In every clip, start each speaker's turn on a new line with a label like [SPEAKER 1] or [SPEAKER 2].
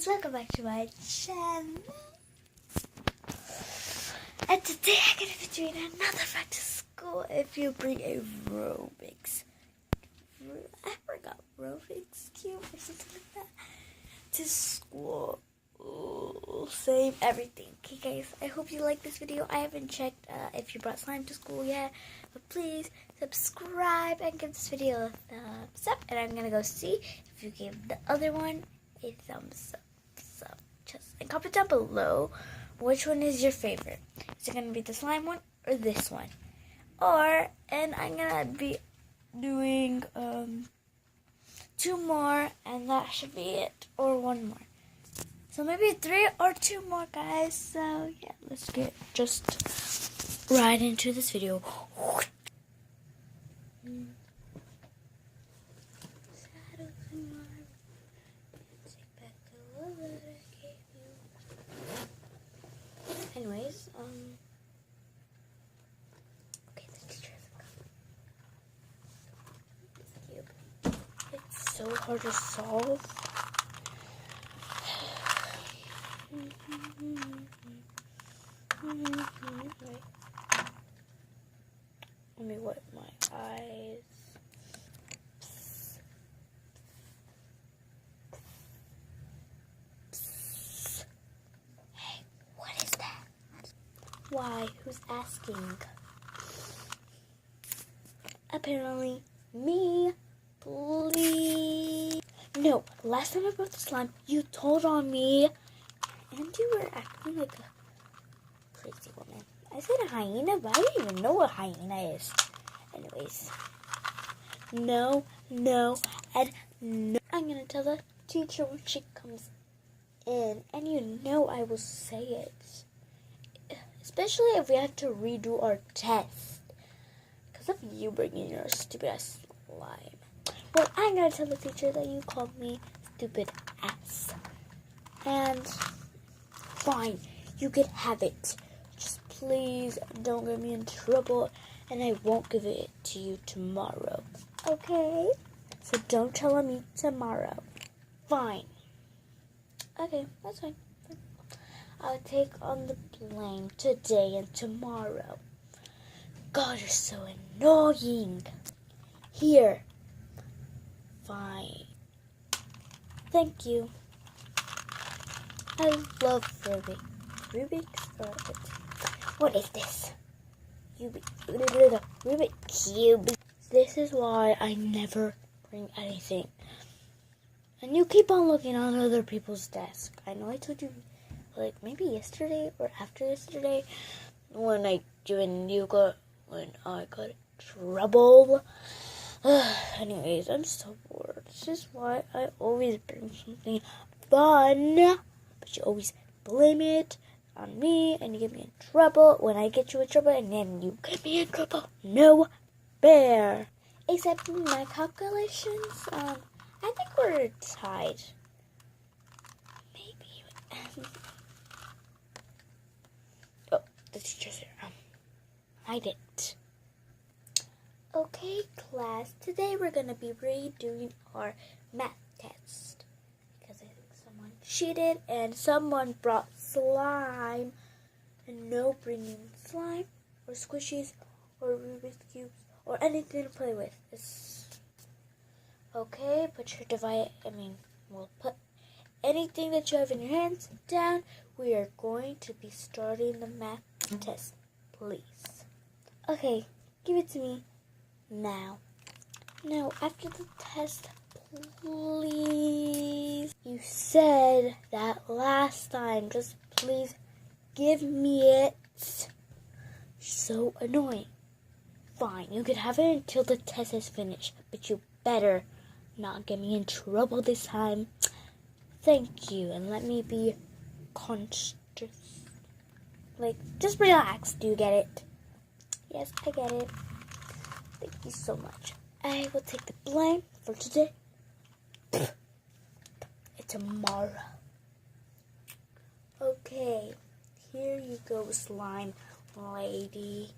[SPEAKER 1] guys, welcome back to my channel. And today I'm going to be doing another back to school if you bring a Rubik's. I forgot Rubik's Cube or something like that to school. Ooh, same everything. Okay guys, I hope you like this video. I haven't checked if you brought slime to school yet, but please subscribe and give this video a thumbs up. And I'm going to go see if you gave the other one a thumbs up. So just comment down below which one is your favorite. Is it going to be the slime one or this one? And I'm going to be doing 2 more, and that should be it, or 1 more. So maybe 3 or 2 more, guys. So yeah, let's get just right into this video. Anyways, okay, the teacher hasn't come. It's so hard to solve. Let me wipe my eyes. Hey, what is that? Why? Who's asking? Apparently, me. Please. No, last time I brought the slime, you told on me. And you were acting like a crazy woman. I said a hyena, but I don't even know what hyena is. Anyways. No, and no. I'm going to tell the teacher when she comes in. And you know I will say it. Especially if we have to redo our test. Because of you bringing your stupid ass slime. Well, I'm going to tell the teacher that you called me stupid ass. And fine, you can have it. Just please don't get me in trouble, and I won't give it to you tomorrow. Okay? So don't tell me tomorrow. Fine. Okay, that's fine. I'll take on the blame today and tomorrow. God, you're so annoying. Here. Fine. Thank you. I love Rubik's. What is this? Rubik Cube. This is why I never bring anything. And you keep on looking on other people's desk. I know I told you, like, maybe yesterday or after yesterday, when I got in trouble. Anyways, I'm so bored. This is why I always bring something fun. But you always blame it on me, and you get me in trouble when I get you in trouble, and then you get me in trouble. No fair. Except in my calculations, I think we're tied. Maybe. Oh, the teacher's here. Hide it. Okay, class. Today we're gonna be redoing our math test. Because I think someone cheated and someone brought slime. And no bringing slime or squishies or Rubik's Cubes or anything to play with. Okay, put your device, we'll put anything that you have in your hands down. We are going to be starting the math test, please. Okay, give it to me now. No, after the test, please. You said that last time. Just please give me it. So annoying. Fine, you can have it until the test is finished, but you better not get me in trouble this time. Thank you, and let me be conscious. Like, just relax. Do you get it? Yes, I get it. Thank you so much. I will take the blame for today. Tomorrow. Okay, here you go, slime lady.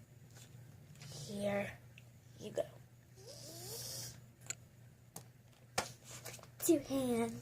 [SPEAKER 1] Here you go. 2 hands.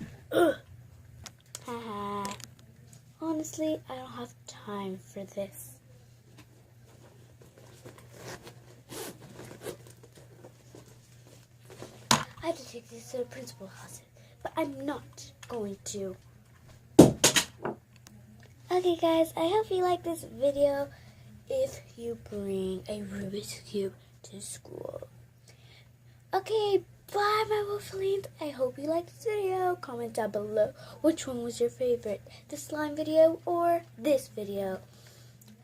[SPEAKER 1] Ugh. Haha. Honestly, I don't have time for this. I have to take this to the principal's house, but I'm not going to. Okay guys, I hope you like this video. If you bring a Rubik's Cube to school. Okay, bye my wolflings. I hope you liked this video. Comment down below which one was your favorite, the slime video or this video.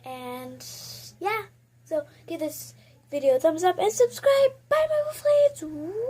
[SPEAKER 1] And yeah, so give this video a thumbs up and subscribe. Bye my wolflings.